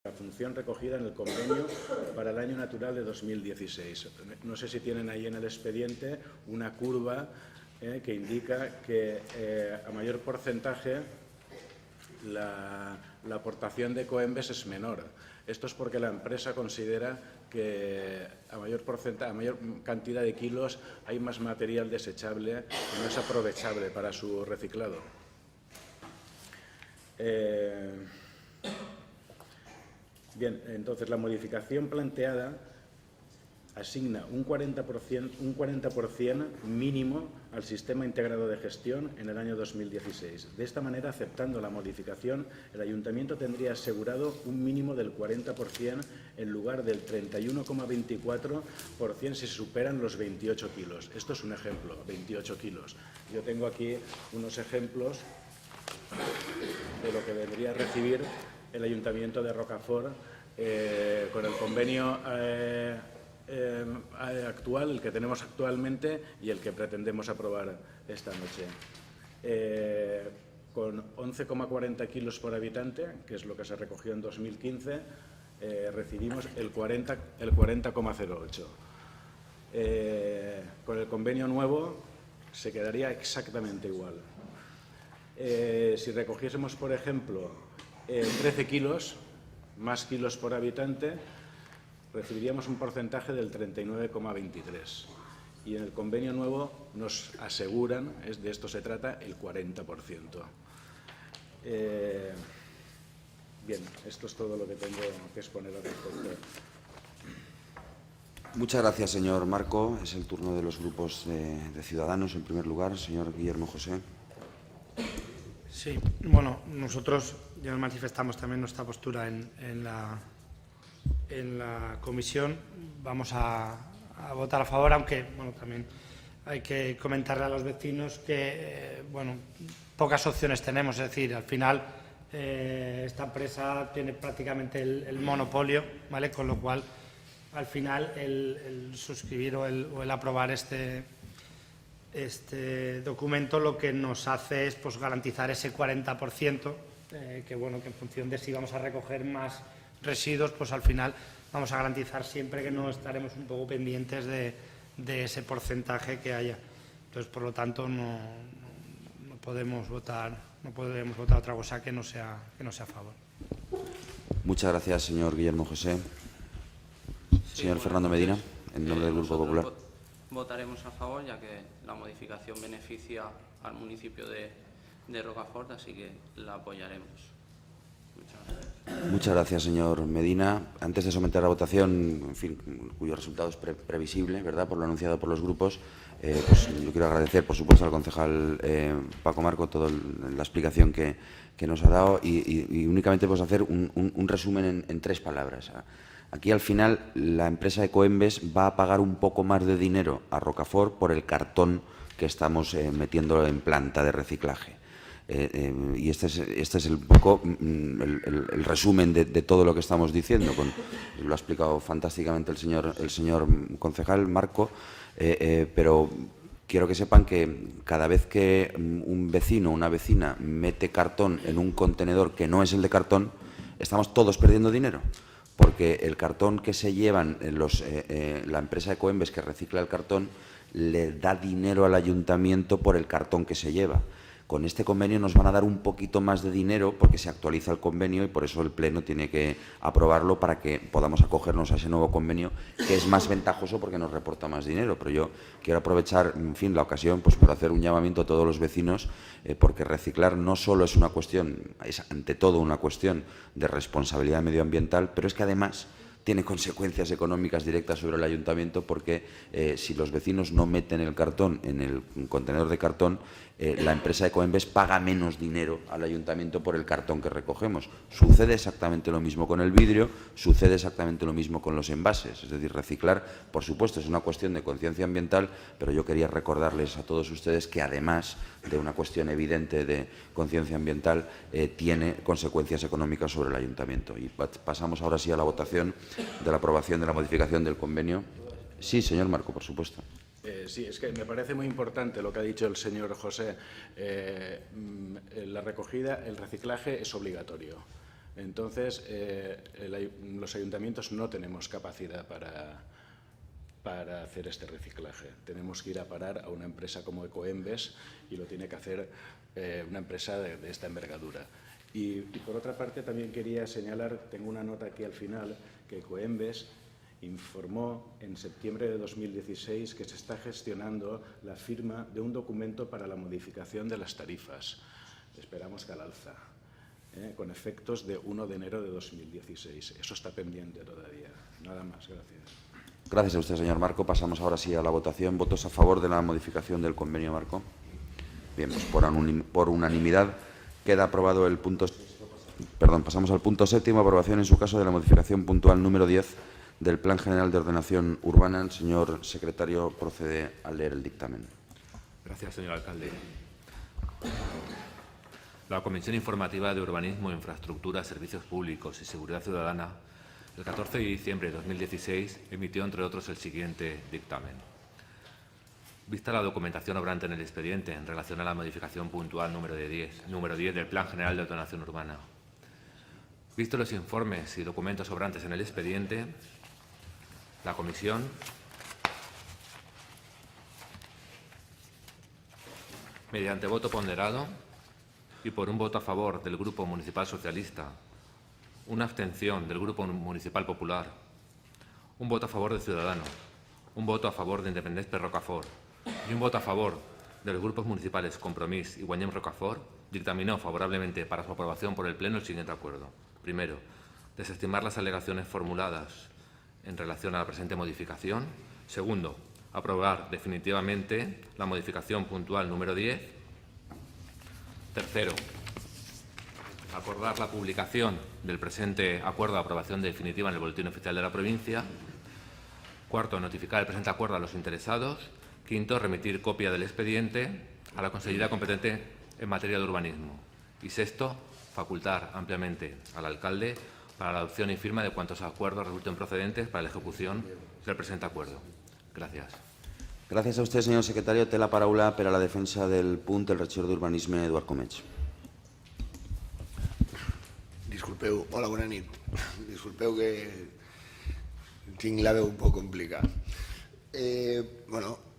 la función recogida en el convenio para el año natural de 2016. No sé si tienen ahí en el expediente una curva que indica que a mayor porcentaje la aportación de Coembes es menor. Esto es porque la empresa considera que a mayor cantidad de kilos hay más material desechable que no es aprovechable para su reciclado. Bien, entonces la modificación planteada asigna un 40% mínimo al sistema integrado de gestión en el año 2016. De esta manera, aceptando la modificación, el Ayuntamiento tendría asegurado un mínimo del 40% en lugar del 31,24% si se superan los 28 kilos. Esto es un ejemplo, 28 kilos. Yo tengo aquí unos ejemplos de lo que vendría a recibir el Ayuntamiento de Rocafort con el convenio actual, el que tenemos actualmente y el que pretendemos aprobar esta noche. Con 11,40 kilos por habitante, que es lo que se recogió en 2015, recibimos el 40,08. Con el convenio nuevo se quedaría exactamente igual. Si recogiésemos, por ejemplo, 13 kilos, más kilos por habitante, recibiríamos un porcentaje del 39,23. Y en el convenio nuevo nos aseguran, de esto se trata, el 40%. Bien, esto es todo lo que tengo que exponer al respecto. Muchas gracias, señor Marco. Es el turno de los grupos de Ciudadanos. En primer lugar, señor Guillermo José. Sí, bueno, nosotros ya manifestamos también nuestra postura en la comisión. Vamos a votar a favor, aunque bueno, también hay que comentarle a los vecinos que bueno, pocas opciones tenemos. Es decir, al final esta empresa tiene prácticamente el monopolio, ¿vale? Con lo cual, al final, el suscribir o el aprobar este documento lo que nos hace es pues, garantizar ese 40%, que bueno, que en función de si vamos a recoger más residuos, pues al final vamos a garantizar siempre que no estaremos un poco pendientes de ese porcentaje que haya. Entonces, por lo tanto, no podemos votar otra cosa que no sea a favor. Muchas gracias, señor Guillermo José. Señor Fernando Medina, en nombre del Grupo Popular. Votaremos a favor, ya que la modificación beneficia al municipio de Rocafort, así que la apoyaremos. Muchas gracias. Muchas gracias, señor Medina. Antes de someter a votación, en fin, cuyo resultado es previsible, ¿verdad?, por lo anunciado por los grupos, pues yo quiero agradecer, por supuesto, al concejal Paco Marco toda la explicación que nos ha dado y únicamente pues hacer un resumen en 3 palabras. Aquí, al final, la empresa de Coembes va a pagar un poco más de dinero a Rocafort por el cartón que estamos metiendo en planta de reciclaje. Y este es un poco el resumen de todo lo que estamos diciendo. Lo ha explicado fantásticamente el señor concejal Marco, pero quiero que sepan que cada vez que un vecino o una vecina mete cartón en un contenedor que no es el de cartón, estamos todos perdiendo dinero. Porque el cartón que se llevan la empresa de Coembes que recicla el cartón le da dinero al ayuntamiento por el cartón que se lleva. Con este convenio nos van a dar un poquito más de dinero porque se actualiza el convenio y por eso el Pleno tiene que aprobarlo para que podamos acogernos a ese nuevo convenio, que es más ventajoso porque nos reporta más dinero. Pero yo quiero aprovechar, en fin, la ocasión pues, por hacer un llamamiento a todos los vecinos, porque reciclar no solo es una cuestión, es ante todo una cuestión de responsabilidad medioambiental, pero es que además tiene consecuencias económicas directas sobre el ayuntamiento porque si los vecinos no meten el cartón en el contenedor de cartón, la empresa de Coembes paga menos dinero al ayuntamiento por el cartón que recogemos. Sucede exactamente lo mismo con el vidrio, sucede exactamente lo mismo con los envases. Es decir, reciclar, por supuesto, es una cuestión de conciencia ambiental, pero yo quería recordarles a todos ustedes que además de una cuestión evidente de conciencia ambiental, tiene consecuencias económicas sobre el ayuntamiento. Y pasamos ahora sí a la votación de la aprobación de la modificación del convenio. Sí, señor Marco, por supuesto. Sí, es que me parece muy importante lo que ha dicho el señor José. La recogida, el reciclaje es obligatorio. Entonces, los ayuntamientos no tenemos capacidad para hacer este reciclaje. Tenemos que ir a parar a una empresa como Ecoembes y lo tiene que hacer una empresa de esta envergadura. Y por otra parte también quería señalar, tengo una nota aquí al final, que Ecoembes informó en septiembre de 2016 que se está gestionando la firma de un documento para la modificación de las tarifas. Esperamos que al alza, con efectos de 1 de enero de 2016. Eso está pendiente todavía. Nada más, gracias. Gracias a usted, señor Marco. Pasamos ahora sí a la votación. ¿Votos a favor de la modificación del convenio marco? Bien, pues por unanimidad queda aprobado el punto... Perdón, pasamos al punto 7º, aprobación en su caso de la modificación puntual número 10 del Plan General de Ordenación Urbana. El señor secretario procede a leer el dictamen. Gracias, señor alcalde. La Comisión Informativa de Urbanismo, Infraestructura, Servicios Públicos y Seguridad Ciudadana, el 14 de diciembre de 2016, emitió, entre otros, el siguiente dictamen. Vista la documentación obrante en el expediente en relación a la modificación puntual número 10 del Plan General de Ordenación Urbana, visto los informes y documentos obrantes en el expediente, la Comisión mediante voto ponderado y por un voto a favor del Grupo Municipal Socialista, una abstención del Grupo Municipal Popular, un voto a favor de Ciudadanos, un voto a favor de Independiente Rocafort y un voto a favor de los grupos municipales Compromís y Guanyem Rocafort, dictaminó favorablemente para su aprobación por el Pleno el siguiente acuerdo. Primero, desestimar las alegaciones formuladas en relación a la presente modificación. Segundo, aprobar definitivamente la modificación puntual número 10. Tercero, acordar la publicación del presente acuerdo de aprobación definitiva en el Boletín Oficial de la provincia. Cuarto, notificar el presente acuerdo a los interesados. Quinto, remitir copia del expediente a la Consellería competente en materia de urbanismo. Y sexto, facultar ampliamente al alcalde para la adopción y firma de cuantos acuerdos resulten procedentes para la ejecución del presente acuerdo. Gracias. Gràcies a vostè, senyor secretari. Té la paraula per a la defensa del punt el regidor d'Urbanisme, Eduard Comeig. Disculpeu, hola, bona nit. Disculpeu que tinc la veu un poc complicada.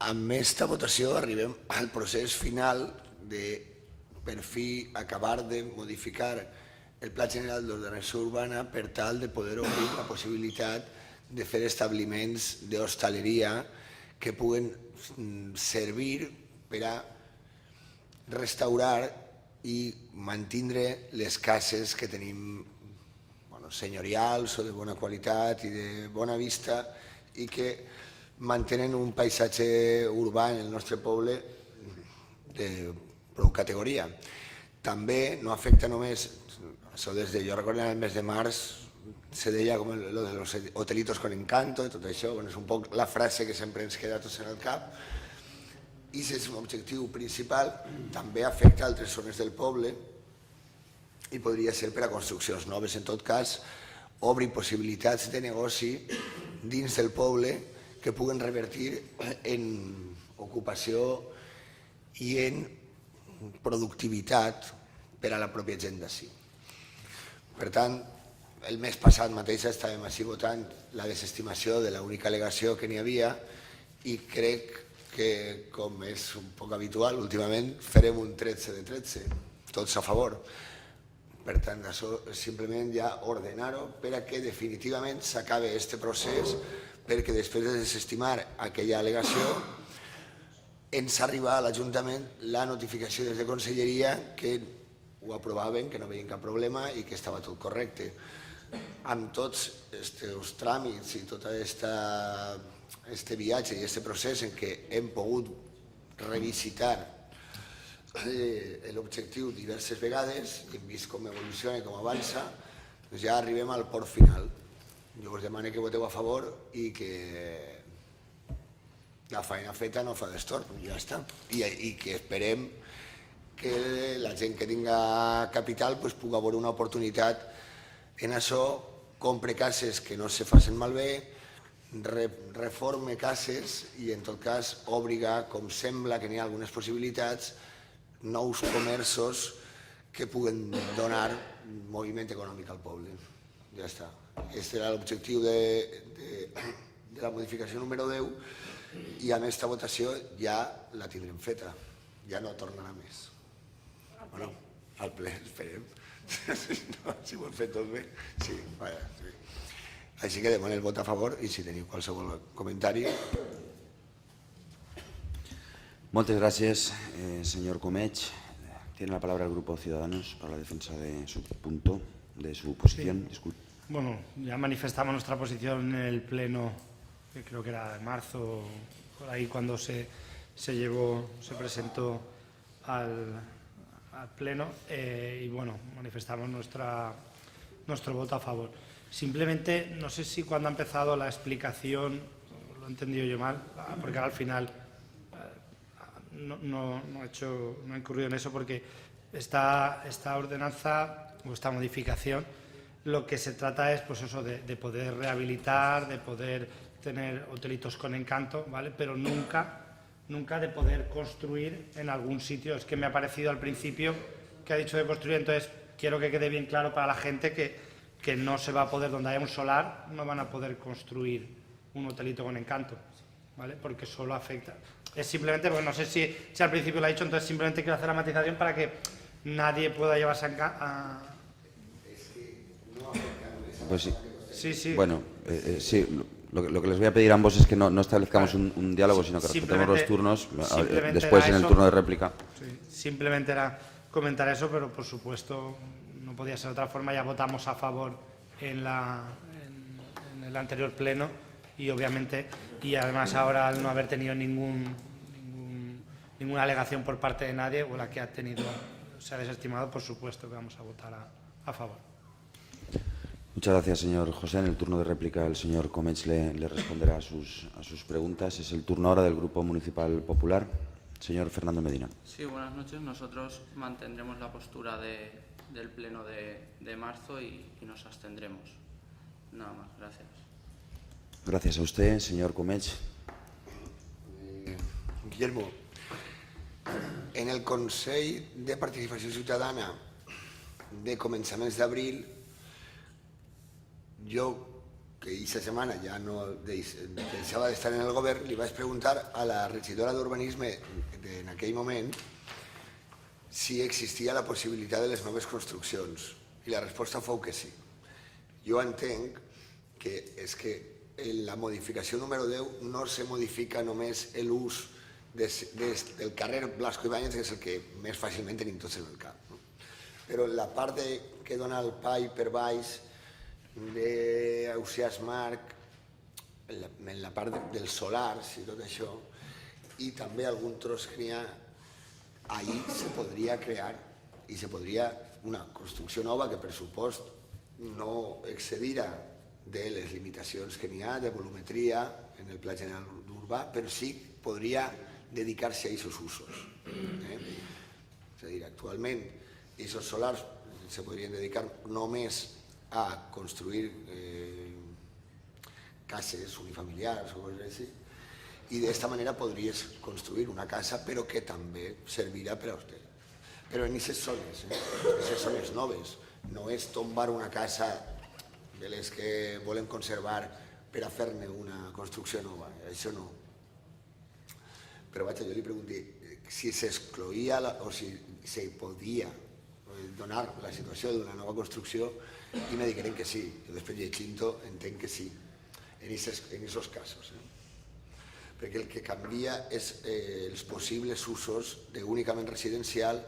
Amb aquesta votació arribem al procés final de, per fi, acabar de modificar el Pla General d'Ordenació Urbana per tal de poder obrir la possibilitat de fer establiments d'hostaleria que puguen servir per a restaurar i mantindre les cases que tenim senyorials o de bona qualitat i de bona vista i que mantenen un paisatge urbà en el nostre poble de prou categoria. També no afecta només, això des de, jo recordo el mes de març, se deia com lo de los hotelitos con encanto, tot això, és un poc la frase que sempre ens queda tots en el cap, i és un objectiu principal, també afecta altres zones del poble i podria ser per a construccions noves. En tot cas, obri possibilitats de negoci dins del poble que puguen revertir en ocupació i en productivitat per a la pròpia gent d'ací. Per tant, el mes passat mateix estàvem així votant la desestimació de l'única al·legació que n'hi havia i crec que, com és un poc habitual, últimament farem un 13 de 13, tots a favor. Per tant, això és simplement ja ordenar-ho per a que definitivament s'acabi aquest procés, perquè després de desestimar aquella al·legació ens arriba a l'Ajuntament la notificació des de Conselleria que ho aprovaven, que no veien cap problema i que estava tot correcte. Amb tots aquests tràmits i tot aquest viatge i aquest procés en què hem pogut revisitar l'objectiu diverses vegades i hem vist com evoluciona i com avança, ja arribem al port final. Jo us demano que voteu a favor i que la feina feta no fa destorb, ja està. I que esperem que la gent que tinga capital pugui haver una oportunitat en això, compre cases que no se facin malbé, reforme cases i, en tot cas, obliga, com sembla que n'hi ha algunes possibilitats, nous comerços que puguen donar moviment econòmic al poble. Ja està. Aquest era l'objectiu de la modificació número 10 i amb aquesta votació ja la tindrem feta. Ja no tornarà més. Bueno, al ple, esperem. No, si ho hem fet tot bé. Sí, vaja, sí. Així que demanem el vot a favor i si teniu qualsevol comentari. Muchas gracias, señor Comech. Tiene la palabra el Grupo Ciudadanos para la defensa de su punto, de su posición. Disculpe. Bueno, ya manifestamos nuestra posición en el pleno, que creo que era de marzo, por ahí cuando se presentó al pleno y bueno, manifestamos nuestro voto a favor. Simplemente, no sé si cuando ha empezado la explicación, lo he entendido yo mal, porque ahora al final no he incurrido en eso, porque esta ordenanza o esta modificación lo que se trata es pues eso, de poder rehabilitar, de poder tener hotelitos con encanto, ¿vale? Pero nunca de poder construir en algún sitio. Es que me ha parecido al principio que ha dicho de construir, entonces quiero que quede bien claro para la gente que no se va a poder, donde haya un solar, no van a poder construir un hotelito con encanto, ¿vale? Porque solo afecta. Es simplemente, porque no sé si al principio lo ha dicho, entonces simplemente quiero hacer la matización para que nadie pueda llevarse a... Pues sí. Sí, sí. Bueno, sí, lo que les voy a pedir a ambos es que no establezcamos un diálogo, sino que respetemos los turnos. Después, en el turno de réplica. Sí, simplemente era comentar eso, pero por supuesto no podía ser de otra forma. Ya votamos a favor en el anterior pleno y obviamente, y además ahora al no haber tenido ninguna alegación por parte de nadie, o la que ha tenido se ha desestimado, por supuesto que vamos a votar a favor. Muchas gracias, señor José. En el turno de réplica el señor Comech le responderá a sus preguntas. Es el turno ahora del Grupo Municipal Popular. Señor Fernando Medina. Sí, buenas noches. Nosotros mantendremos la postura del pleno de marzo y nos abstendremos. Nada más. Gracias. Gracias a usted, señor Comech. Guillermo, en el Consell de Participació Ciutadana de començaments d'abril, jo, que aquesta setmana ja no deixava d'estar en el govern, li vaig preguntar a la regidora d'Urbanisme en aquell moment si existia la possibilitat de les noves construccions i la resposta fou que sí. Jo entenc que és que en la modificació número 10 no se modifica només l'ús del carrer Blasco Ibáñez, que és el que més fàcilment tenim tots en el cap. Però la part que dona el PAI per baix d'Ausiàs Marc, en la part dels solars i tot això, i també algun tros que n'hi ha, ahí se podria crear i se podria una construcció nova que per supost no excedirà de les limitacions que n'hi ha de volumetria en el Pla General Urbà, però sí podria dedicar-se a aquests usos. És a dir, actualment aquests solars se podrien dedicar només a construir cases unifamiliars o coses així, i d'esta manera podries construir una casa però que també servirà per a vostè. Però en aquestes zones noves, no és tombar una casa de les que volen conservar per a fer-ne una construcció nova, això no. Però vaja, jo li pregunté si s'excloïa o si se podia donar la situació d'una nova construcció i me digueren que sí. Jo després llegint-ho entenc que sí, en aquests casos. Perquè el que canvia és els possibles usos d'únicament residencial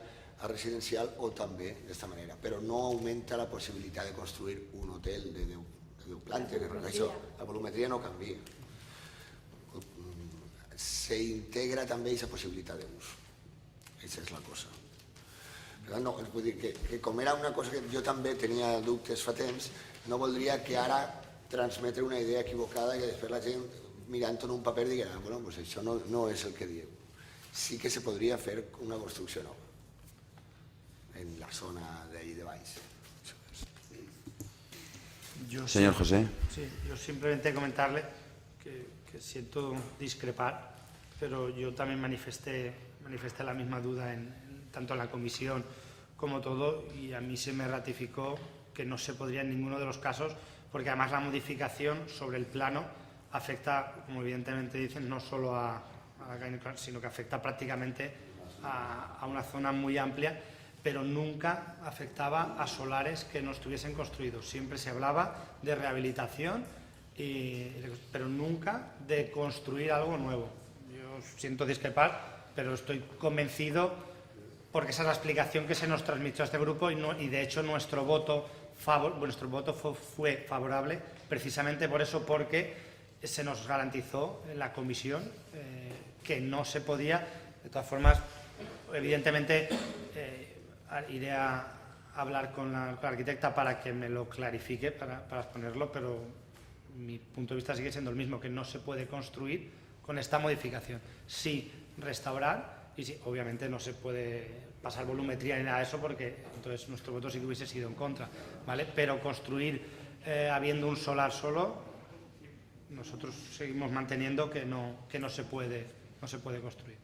a residencial o també d'esta manera, però no augmenta la possibilitat de construir un hotel de 10 plantes, la volumetria no canvia. S'integra també aquesta possibilitat d'ús. Aquesta és la cosa. Per tant, vull dir que com era una cosa que jo també tenia dubtes fa temps, no voldria que ara transmetre una idea equivocada i que després la gent mirant en un paper diguera bueno, pues això no és el que dieu. Sí que se podria fer una construcció nova en la zona d'ahí de baix. Señor José. Sí, yo simplemente comentarle que siento discrepar, pero yo también manifesté la misma duda tanto en la comisión como todo, y a mí se me ratificó que no se podría en ninguno de los casos, porque además la modificación sobre el plano afecta, como evidentemente dicen, no solo a la calle, sino que afecta prácticamente a una zona muy amplia, pero nunca afectaba a solares que no estuviesen construidos. Siempre se hablaba de rehabilitación, pero nunca de construir algo nuevo. Yo siento discrepar, pero estoy convencido, porque esa es la explicación que se nos transmitió a este grupo y de hecho nuestro voto fue favorable precisamente por eso, porque se nos garantizó en la comisión que no se podía. De todas formas, evidentemente iré a hablar con la arquitecta para que me lo clarifique, para exponerlo, pero mi punto de vista sigue siendo el mismo, que no se puede construir con esta modificación. Sí restaurar y sí, obviamente no se puede pasar volumetría ni nada de eso, porque entonces nuestro voto sí que hubiese sido en contra, ¿vale? Pero construir habiendo un solar solo, nosotros seguimos manteniendo que no se puede construir.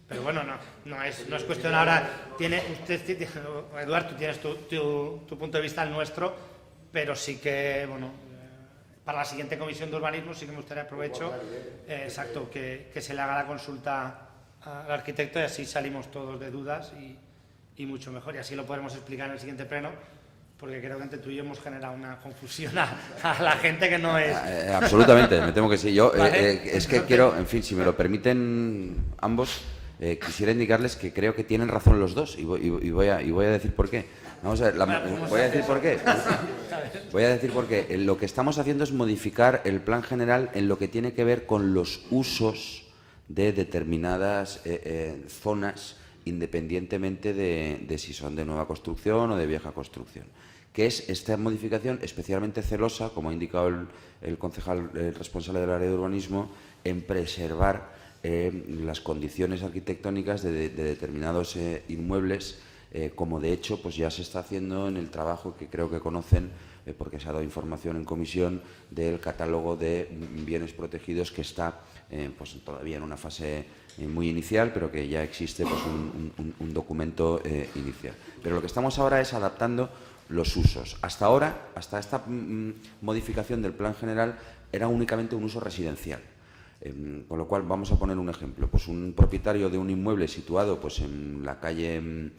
Pero bueno, no es cuestión ahora. Eduardo, tú tienes tu punto de vista, el nuestro, pero sí que, bueno, para la siguiente comisión de urbanismo sí que me gustaría, aprovecho, exacto, que se le haga la consulta al arquitecto y así salimos todos de dudas y mucho mejor. Y así lo podremos explicar en el siguiente pleno, porque creo que entre tú y yo hemos generado una confusión a la gente que no es... Absolutamente, me temo que sí. Yo ¿Vale? es que quiero, en fin, si me lo permiten ambos, quisiera indicarles que creo que tienen razón los dos y voy a decir por qué. Vamos a ver, voy a decir por qué. Voy a decir por qué. Lo que estamos haciendo es modificar el plan general en lo que tiene que ver con los usos de determinadas zonas, independientemente de si son de nueva construcción o de vieja construcción. Que es esta modificación especialmente celosa, como ha indicado el concejal responsable del área de urbanismo, en preservar las condiciones arquitectónicas de determinados inmuebles, como de hecho pues ya se está haciendo en el trabajo que creo que conocen, porque se ha dado información en comisión, del catálogo de bienes protegidos, que está pues todavía en una fase muy inicial, pero que ya existe pues un documento inicial. Pero lo que estamos ahora es adaptando los usos. Hasta ahora, hasta esta modificación del plan general, era únicamente un uso residencial. Con lo cual, vamos a poner un ejemplo. Pues un propietario de un inmueble situado pues en la calle,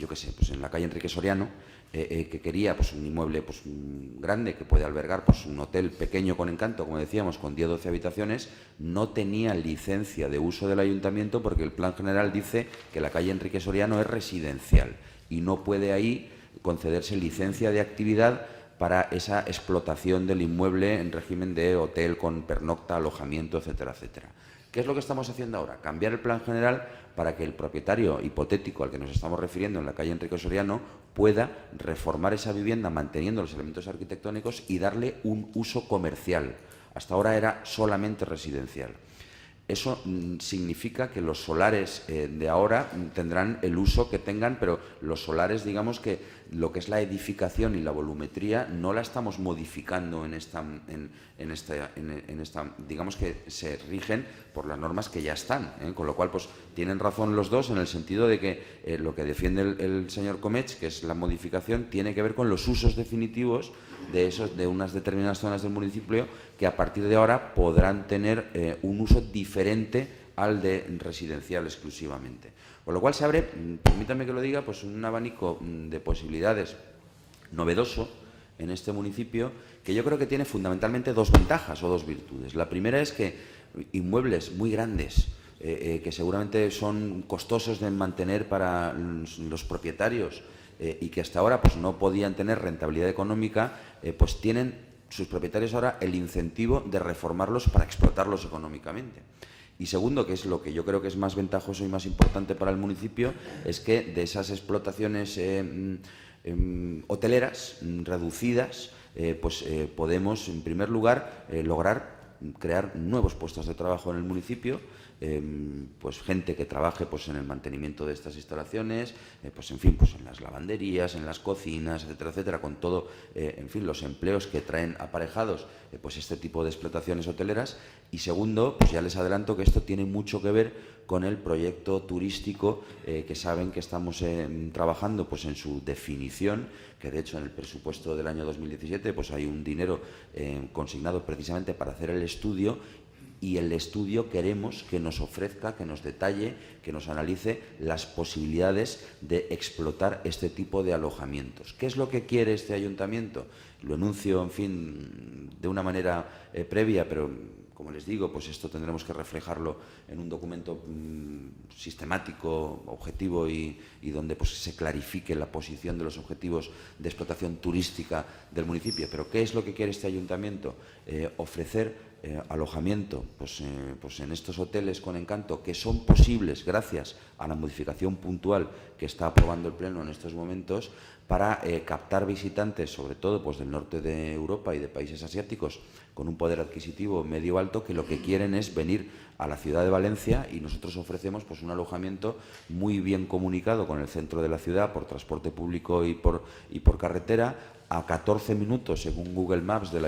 pues en la calle Enrique Soriano, que quería pues un inmueble pues grande, que puede albergar pues un hotel pequeño con encanto, como decíamos, con 10 o 12 habitaciones, no tenía licencia de uso del ayuntamiento, porque el plan general dice que la calle Enrique Soriano es residencial y no puede ahí concederse licencia de actividad para esa explotación del inmueble en régimen de hotel con pernocta, alojamiento, etcétera, etcétera. ¿Qué es lo que estamos haciendo ahora? Cambiar el plan general para que el propietario hipotético al que nos estamos refiriendo en la calle Enrique Soriano pueda reformar esa vivienda manteniendo los elementos arquitectónicos y darle un uso comercial. Hasta ahora era solamente residencial. Eso significa que los solares de ahora tendrán el uso que tengan, pero los solares, digamos que lo que es la edificación y la volumetría no la estamos modificando en esta, digamos que se rigen por las normas que ya están, con lo cual pues tienen razón los dos en el sentido de que lo que defiende el señor Comech, que es la modificación, tiene que ver con los usos definitivos de unas determinadas zonas del municipio, que a partir de ahora podrán tener un uso diferente al de residencial exclusivamente. Con lo cual se abre, permítame que lo diga, pues un abanico de posibilidades novedoso en este municipio, que yo creo que tiene fundamentalmente dos ventajas o dos virtudes. La primera es que inmuebles muy grandes, que seguramente son costosos de mantener para los propietarios, y que hasta ahora pues no podían tener rentabilidad económica, pues tienen sus propietarios ahora el incentivo de reformarlos para explotarlos económicamente. Y segundo, que es lo que yo creo que es más ventajoso y más importante para el municipio, es que de esas explotaciones hoteleras reducidas, podemos, en primer lugar, lograr crear nuevos puestos de trabajo en el municipio, pues gente que trabaje pues en el mantenimiento de estas instalaciones, pues en fin, pues en las lavanderías, en las cocinas, etcétera, etcétera, con todo, en fin, los empleos que traen aparejados pues este tipo de explotaciones hoteleras. Y segundo, pues ya les adelanto que esto tiene mucho que ver con el proyecto turístico que saben que estamos trabajando pues en su definición, que de hecho en el presupuesto del año 2017 pues hay un dinero consignado precisamente para hacer el estudio, y el estudio queremos que nos ofrezca, que nos detalle, que nos analice las posibilidades de explotar este tipo de alojamientos. ¿Qué es lo que quiere este ayuntamiento? Lo enuncio, en fin, de una manera previa, pero como les digo, pues esto tendremos que reflejarlo en un documento sistemático, objetivo y donde pues se clarifique la posición de los objetivos de explotación turística del municipio. Pero ¿qué es lo que quiere este ayuntamiento? Ofrecer alojamiento pues en estos hoteles con encanto, que son posibles gracias a la modificación puntual que está aprobando el Pleno en estos momentos, para captar visitantes, sobre todo pues del norte de Europa y de países asiáticos, con un poder adquisitivo medio alto, que lo que quieren es venir a la ciudad de Valencia, y nosotros ofrecemos pues un alojamiento muy bien comunicado con el centro de la ciudad por transporte público y por carretera, a 14 minutos, según Google Maps, del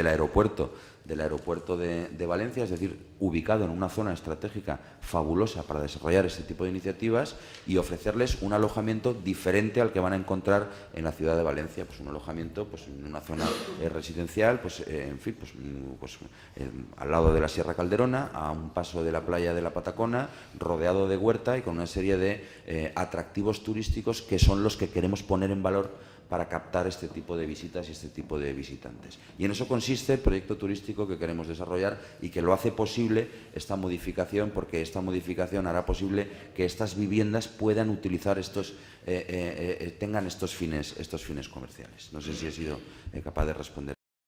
aeropuerto de Valencia, es decir, ubicado en una zona estratégica fabulosa para desarrollar este tipo de iniciativas y ofrecerles un alojamiento diferente al que van a encontrar en la ciudad de Valencia, pues un alojamiento pues en una zona residencial, pues en fin, al lado de la Sierra Calderona, a un paso de la playa de la Patacona, rodeado de huerta y con una serie de atractivos turísticos que son los que queremos poner en valor para captar este tipo de visitas y este tipo de visitantes. Y en eso consiste el proyecto turístico que queremos desarrollar, y que lo hace posible esta modificación, porque esta modificación hará posible que estas viviendas puedan utilizar tengan estos fines comerciales. No sé si he sido capaz de responder